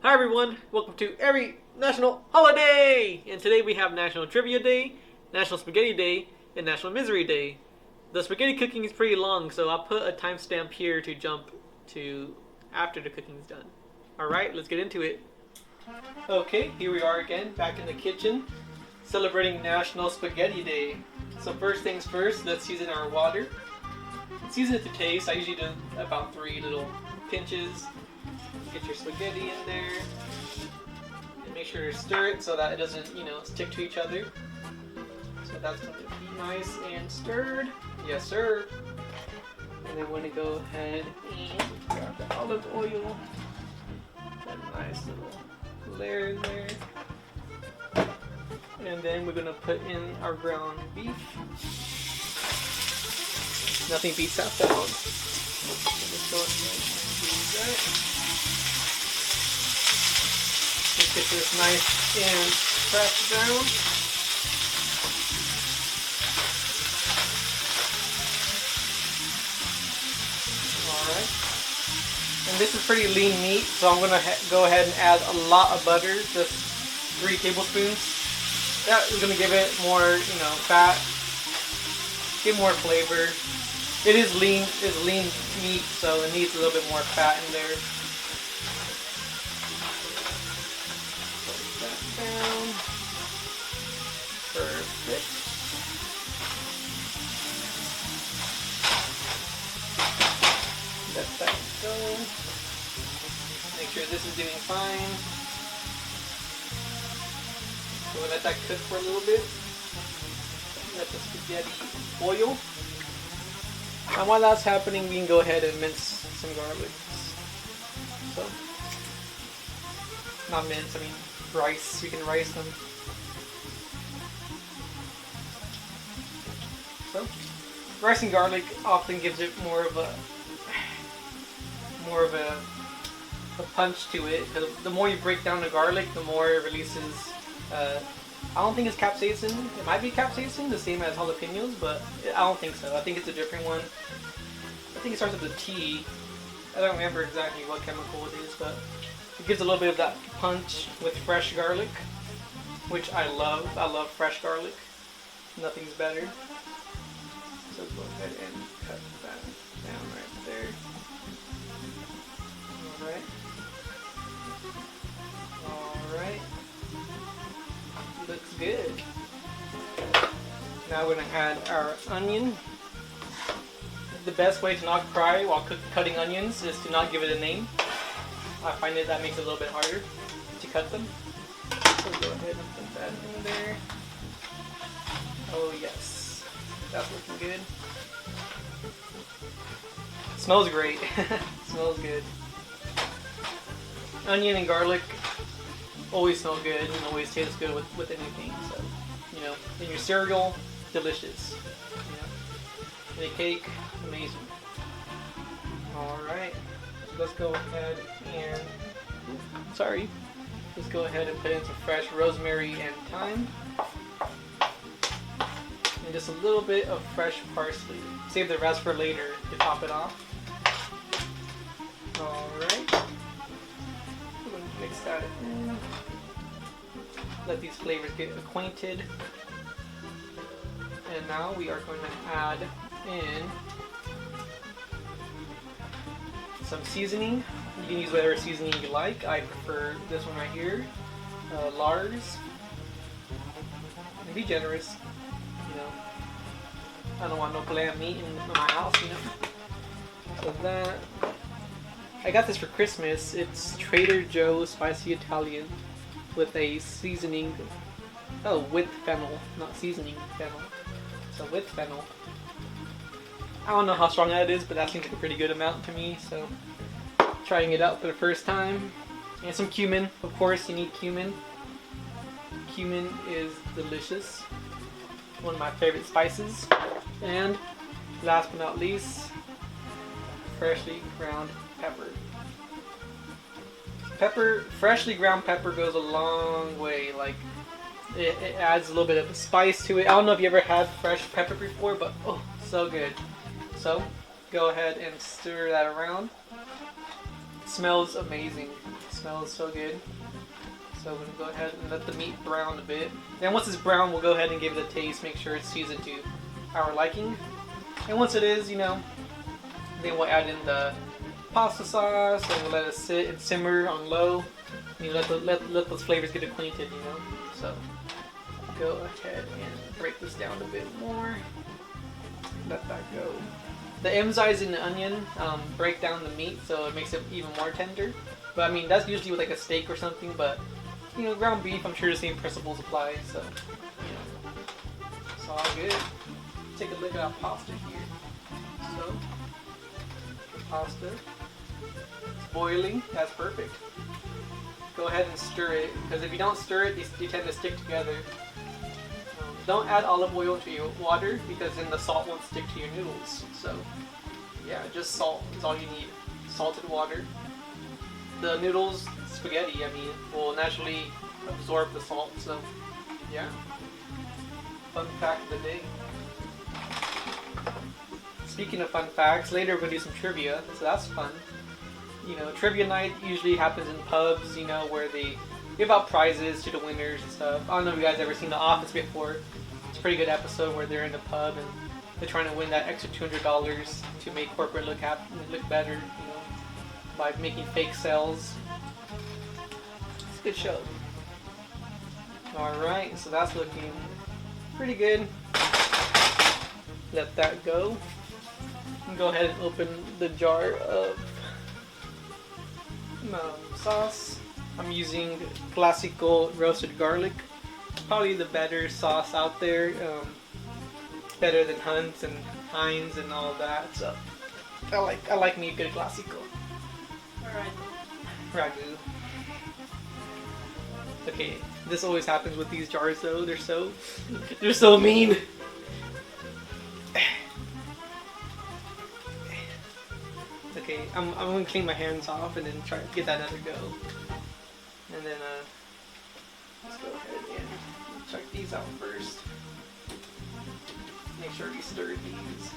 Hi everyone, welcome to every national holiday! And today we have National Trivia Day, National Spaghetti Day, and National Misery Day. The spaghetti cooking is pretty long, so I'll put a timestamp here to jump to after the cooking is done. Alright, let's get into it. Okay, here we are again, back in the kitchen, celebrating National Spaghetti Day. So first things first, let's season our water. Season it to taste. I usually do about 3 little pinches. Get your spaghetti in there. And make sure to stir it so that it doesn't, stick to each other. So that's going to be nice and stirred. Yes, sir. And then we're going to go ahead and grab the olive oil. Put a nice little layer in there. And then we're going to put in our ground beef. Nothing beats that sound. Just go ahead and do that. Just get this nice and fresh brown. Alright. And this is pretty lean meat, so I'm going to go ahead and add a lot of butter, just 3 tablespoons. That is going to give it more, fat, give more flavor. It is lean meat, so it needs a little bit more fat in there. Put that down. Perfect. Let that go. Make sure this is doing fine. So we'll let that cook for a little bit. Let the spaghetti boil. And while that's happening, we can go ahead and mince some garlic. So, not mince, I mean rice. We can rice them. So, rice and garlic often gives it more of a punch to it. Because the more you break down the garlic, the more it releases. I don't think it's capsaicin. It might be capsaicin, the same as jalapenos, but I don't think so. I think it's a different one. I think it starts with a T. I don't remember exactly what chemical it is, but it gives a little bit of that punch with fresh garlic, which I love. I love fresh garlic. Nothing's better. So go ahead and cut that down right there. Alright. Alright. Looks good. Now we're going to add our onion. The best way to not cry while cutting onions is to not give it a name. I find that makes it a little bit harder to cut them. So go ahead and put that in there. Oh yes, that's looking good. Smells great. Smells good. Onion and garlic always smell good and always tastes good with anything. So, in your cereal, delicious. In a cake, amazing. Alright, so let's go ahead and, let's go ahead and put in some fresh rosemary and thyme. And just a little bit of fresh parsley. Save the rest for later to top it off. Alright. We're going to mix that in. Let these flavors get acquainted. And now we are going to add in some seasoning. You can use whatever seasoning you like. I prefer this one right here, Lars. And be generous, I don't want no glam meat in my house, So that, I got this for Christmas. It's Trader Joe's Spicy Italian with a seasoning, with fennel, not seasoning, fennel. So with fennel. I don't know how strong that is, but that seems like a pretty good amount to me, so trying it out for the first time. And some cumin, of course, you need cumin. Cumin is delicious. One of my favorite spices. And last but not least, freshly ground pepper. Freshly ground pepper goes a long way. Like, it adds a little bit of a spice to it. I don't know if you ever had fresh pepper before, but oh, so good. So, go ahead and stir that around. It smells amazing. It Smells so good. So we're gonna go ahead and let the meat brown a bit. And once it's brown, we'll go ahead and give it a taste, make sure it's seasoned to our liking. And once it is, you know, then we'll add in the pasta sauce and we'll let it sit and simmer on low. You know, let those flavors get acquainted, you know. So go ahead and break this down a bit more. Let that go. The enzymes in the onion break down the meat, so it makes it even more tender. But I mean, that's usually with like a steak or something. But you know, ground beef, I'm sure the same principles apply. So you know, it's all good. Take a look at our pasta here. So the pasta is boiling. That's perfect. Go ahead and stir it, because if you don't stir it, they tend to stick together. Don't add olive oil to your water, because then the salt won't stick to your noodles. So yeah, just salt is all you need. Salted water. The noodles, spaghetti, I mean, will naturally absorb the salt. So yeah, fun fact of the day. Speaking of fun facts, later we're gonna do some trivia, so that's fun. You know, trivia night usually happens in pubs, you know, where they give out prizes to the winners and stuff. I don't know if you guys ever seen The Office before. It's a pretty good episode where they're in the pub and they're trying to win that extra $200 to make corporate look better, you know, by making fake sales. It's a good show. Alright, so that's looking pretty good. Let that go. And go ahead and open the jar of sauce. I'm using Classical roasted garlic. Probably the better sauce out there. Better than Hunt's and Heinz and all that. So I like me a good Classical. Alright. Ragu. Okay, this always happens with these jars though. They're so mean. Okay, I'm gonna clean my hands off and then try to get that other go. And then let's go ahead and check these out first. Make sure we stir these.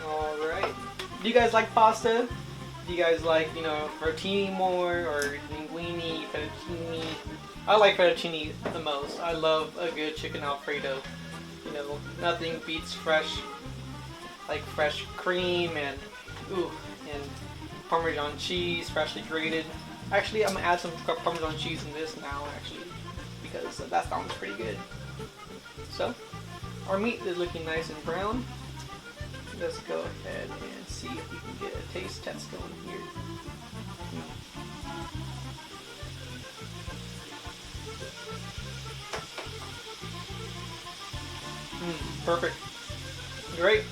Alright. Do you guys like pasta? Do you guys like, you know, rotini more or linguine, fettuccine? I like fettuccine the most. I love a good chicken alfredo. You know, nothing beats fresh cream and Parmesan cheese, freshly grated. Actually, I'm gonna add some Parmesan cheese in this now, actually, because that sounds pretty good. So, our meat is looking nice and brown. Let's go ahead and see if we can get a taste test going here. Perfect. Great.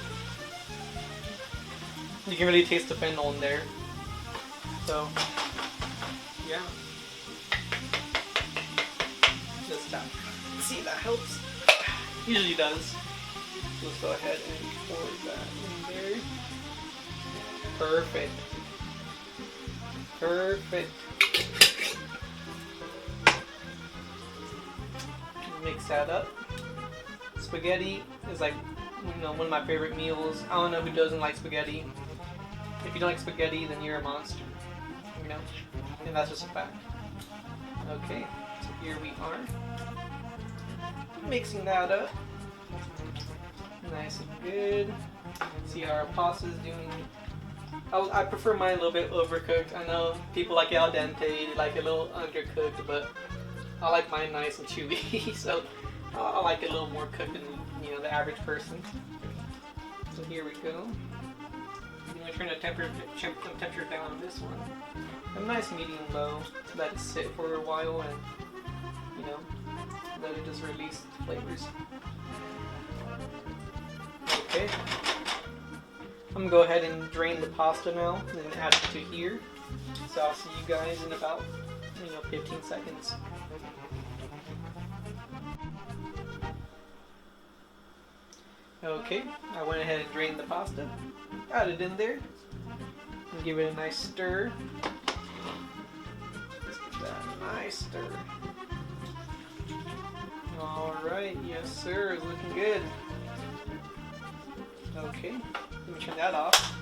You can really taste the fennel in there. So, yeah. Let's tap. See if that helps. Usually does. Let's go ahead and pour that in there. Perfect. Perfect. Mix that up. Spaghetti is like, you know, one of my favorite meals. I don't know who doesn't like spaghetti. If you don't like spaghetti, then you're a monster. You know? And that's just a fact. Okay, so here we are. Mixing that up. Nice and good. See how our pasta is doing. I prefer mine a little bit overcooked. I know people like it al dente, they like it a little undercooked, but I like mine nice and chewy. So I like it a little more cooked than, you know, the average person. So here we go. I'm going to turn the temperature down on this one. A nice medium low. Let it sit for a while and, you know, let it just release the flavors. Okay. I'm going to go ahead and drain the pasta now and then add it to here. So I'll see you guys in about, 15 seconds. Okay, I went ahead and drained the pasta, add it in there, and give it a nice stir. Let's give that a nice stir. Alright, yes sir, it's looking good. Okay, let me turn that off.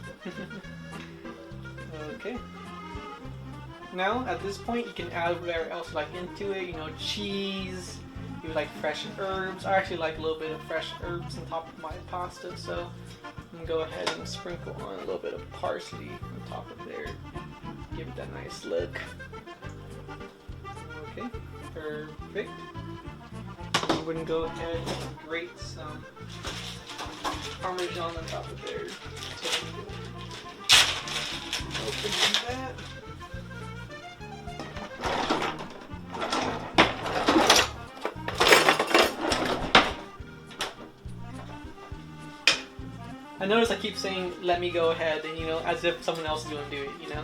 Okay. now at this point you can add whatever else like into it. You know, cheese. You like fresh herbs. I actually like a little bit of fresh herbs on top of my pasta, so I'm gonna go ahead and sprinkle on a little bit of parsley on top of there. Give it that nice look. Okay, perfect. I'm gonna go ahead and grate some Parmesan on top of there. Open that. I notice I keep saying, let me go ahead, and you know, as if someone else is going to do it, you know?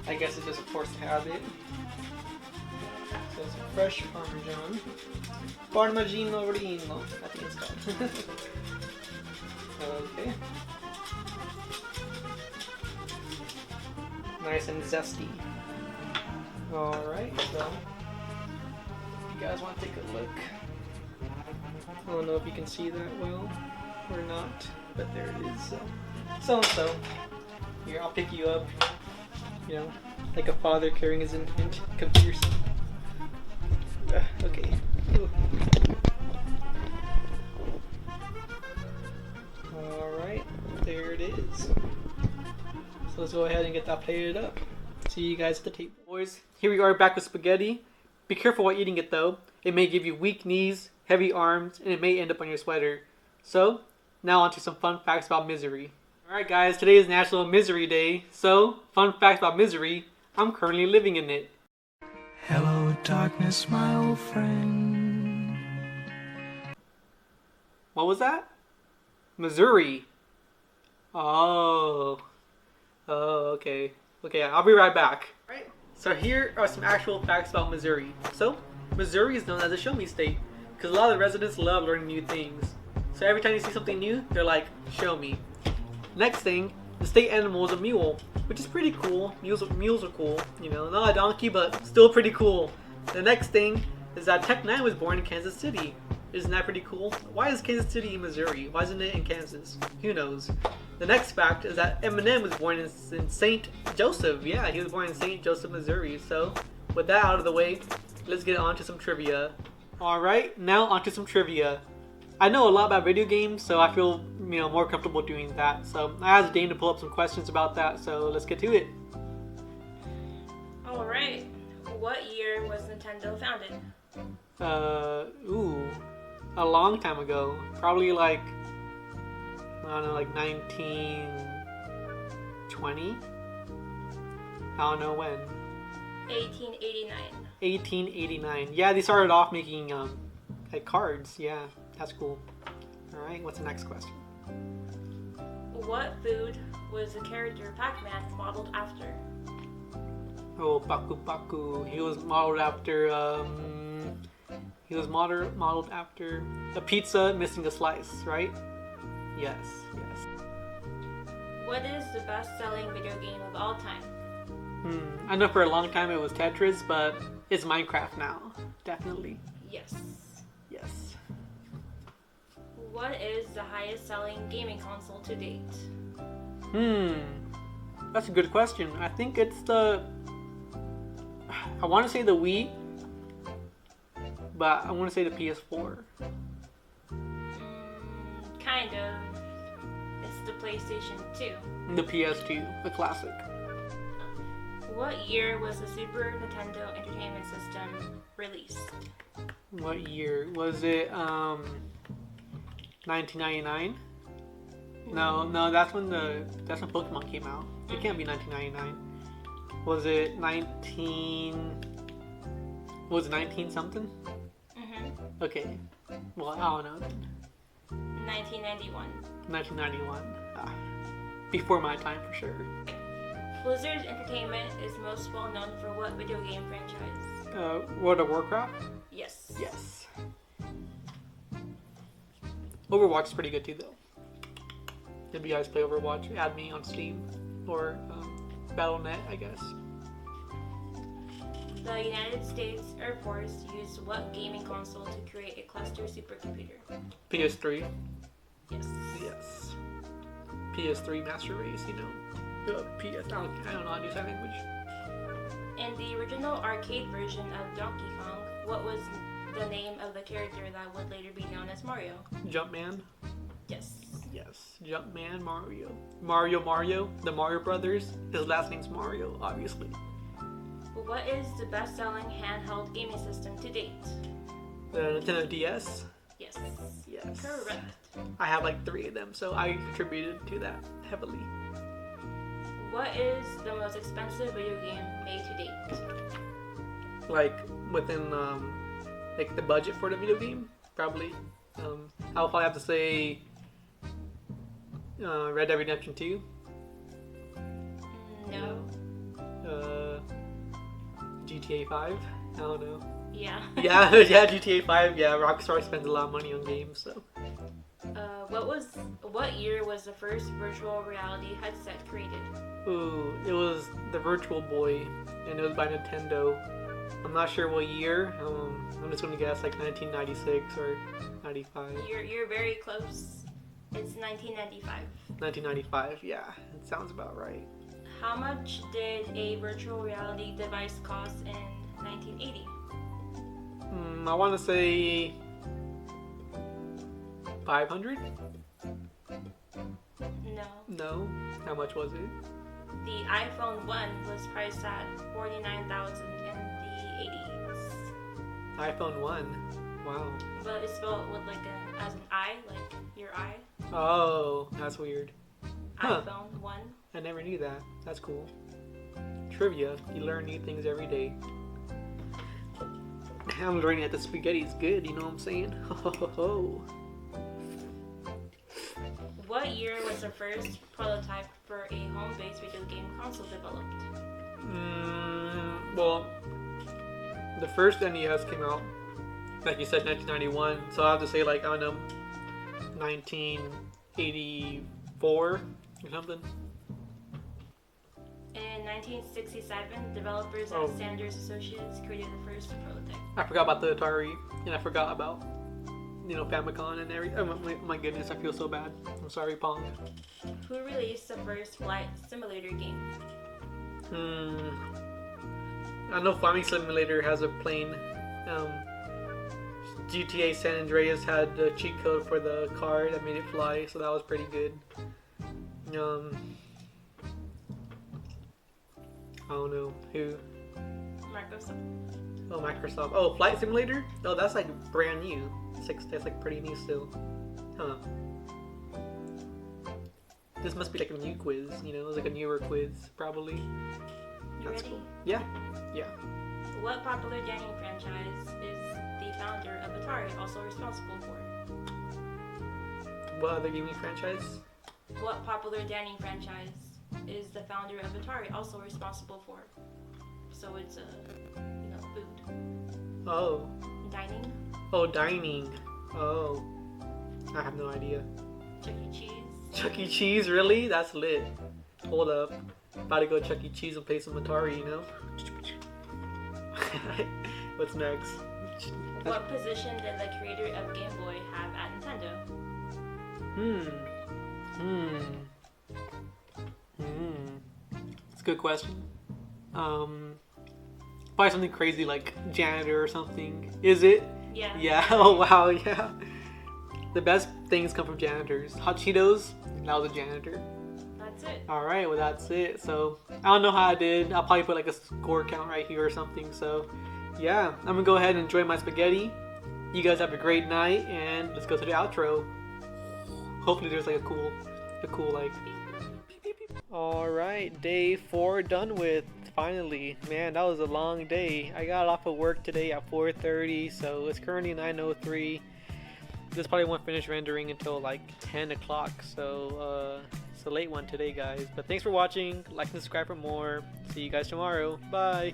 I guess it's just a force to habit. So it's fresh Parmesan. Parmigiano Reggiano, I think it's called. Okay. Nice and zesty. Alright, so if you guys want to take a look. I don't know if you can see that well or not, but there it is. So and so. Here, I'll pick you up. You know, like a father carrying his infant. Come to your son. Okay. Ooh. Alright, there it is. So let's go ahead and get that plated up. See you guys at the table. Boys, here we are back with spaghetti. Be careful while eating it though. It may give you weak knees, heavy arms, and it may end up on your sweater. So, now on to some fun facts about misery. Alright guys, today is National Misery Day. So, fun facts about misery. I'm currently living in it. Hello darkness, my old friend. What was that? Missouri. Oh. Oh, okay. Okay, I'll be right back. Alright, so here are some actual facts about Missouri. So, Missouri is known as a show me state because a lot of the residents love learning new things. So every time you see something new, they're like, show me. Next thing, the state animal is a mule, which is pretty cool. Mules are cool, you know, not a donkey, but still pretty cool. The next thing is that Tech 9 was born in Kansas City. Isn't that pretty cool? Why is Kansas City in Missouri? Why isn't it in Kansas? Who knows? The next fact is that Eminem was born in St. Joseph. Yeah, he was born in St. Joseph, Missouri. So, with that out of the way, let's get on to some trivia. Alright, now on to some trivia. I know a lot about video games, so I feel, you know, more comfortable doing that. So, I asked Dane to pull up some questions about that, so let's get to it. Alright, what year was Nintendo founded? A long time ago. Probably like, I don't know, like 1920? I don't know when. 1889. 1889. Yeah, they started off making like cards. Yeah, that's cool. Alright, what's the next question? What food was the character Pac-Man modeled after? Oh, Baku Baku. He was modeled after, modeled after a pizza missing a slice, right? Yes, yes. What is the best-selling video game of all time? I know for a long time it was Tetris, but it's Minecraft now. Definitely. Yes. Yes. What is the highest-selling gaming console to date? That's a good question. I think it's I want to say the Wii, but I want to say the PS4. Kind of. It's the PlayStation 2. The PS2, the classic. What year was the Super Nintendo Entertainment System released? What year? Was it 1999? No, that's when Pokemon came out. It can't be 1999. Was it 19 something? Okay. Well, I don't know then. 1991. 1991. Before my time for sure. Blizzard Entertainment is most well known for what video game franchise? World of Warcraft? Yes. Yes. Overwatch is pretty good too though. If you guys play Overwatch, add me on Steam or Battle.net, I guess. The United States Air Force used what gaming console to create a cluster supercomputer? PS3. Yes. Yes. PS3 Master Race, you know. PS. I don't know how to use that language. In the original arcade version of Donkey Kong, what was the name of the character that would later be known as Mario? Jumpman. Yes. Yes, Jumpman Mario. Mario. The Mario Brothers. His last name's Mario, obviously. What is the best-selling handheld gaming system to date? The Nintendo DS. Yes. Yes. Correct. I have like 3 of them, so I contributed to that heavily. What is the most expensive video game made to date? Like within like the budget for the video game, probably. I'll probably have to say Red Dead Redemption 2. No. GTA 5. I don't know. Yeah. yeah, GTA 5. Yeah, Rockstar spends a lot of money on games, so. What year was the first virtual reality headset created? Ooh, it was the Virtual Boy, and it was by Nintendo. I'm not sure what year. I'm just gonna guess like 1996 or 95. You're very close. It's 1995. 1995. Yeah, it sounds about right. How much did a virtual reality device cost in 1980? I want to say 500. No. No. How much was it? The iPhone 1 was priced at $49,000 in the 80s. iPhone 1. Wow. But it's spelled with as an I, like your eye. Oh, that's weird. Huh. iPhone 1. I never knew that. That's cool. Trivia. You learn new things every day. I'm learning that the spaghetti is good, you know what I'm saying? Ho ho ho. What year was the first prototype for a home-based video game console developed? Well, the first NES came out, like you said, 1991. So I have to say, like, I don't know, 1984 or something. In 1967, developers Oh. at Sanders Associates created the first prototype. I forgot about the Atari, and I forgot about, Famicom and everything. Oh my goodness, I feel so bad. I'm sorry, Pong. Who released the first flight simulator game? I know Flying Simulator has a plane. GTA San Andreas had the cheat code for the car that made it fly, so that was pretty good. I don't know who. Microsoft. Oh, Microsoft. Oh, Flight Simulator? Oh, that's like brand new. That's like pretty new still. Huh. This must be like a new quiz, it's like a newer quiz, probably. You That's ready? cool. Yeah. What popular gaming franchise is the founder of Atari also responsible for? What other gaming franchise? What popular dining franchise is the founder of Atari also responsible for? So it's food. Oh. Dining. Oh, dining. Oh. I have no idea. Chuck E. Cheese. Chuck E. Cheese, really? That's lit. Hold up. About to go Chuck E. Cheese and play some Atari, What's next? What position did the creator of Game Boy have at Nintendo? It's a good question. Probably something crazy like janitor or something. Is it? Yeah. Yeah. Oh wow. Yeah. The best things come from janitors. Hot Cheetos. That was a janitor. That's it. All right. Well, that's it. So I don't know how I did. I'll probably put like a score count right here or something. So yeah, I'm gonna go ahead and enjoy my spaghetti. You guys have a great night, and let's go to the outro. Hopefully, there's like a cool like. All right, day 4 done with. Finally, man, that was a long day. I got off of work today at 4:30, so it's currently 9:03. This probably won't finish rendering until like 10 o'clock, so it's a late one today, guys. But thanks for watching. Like and subscribe for more. See you guys tomorrow. Bye.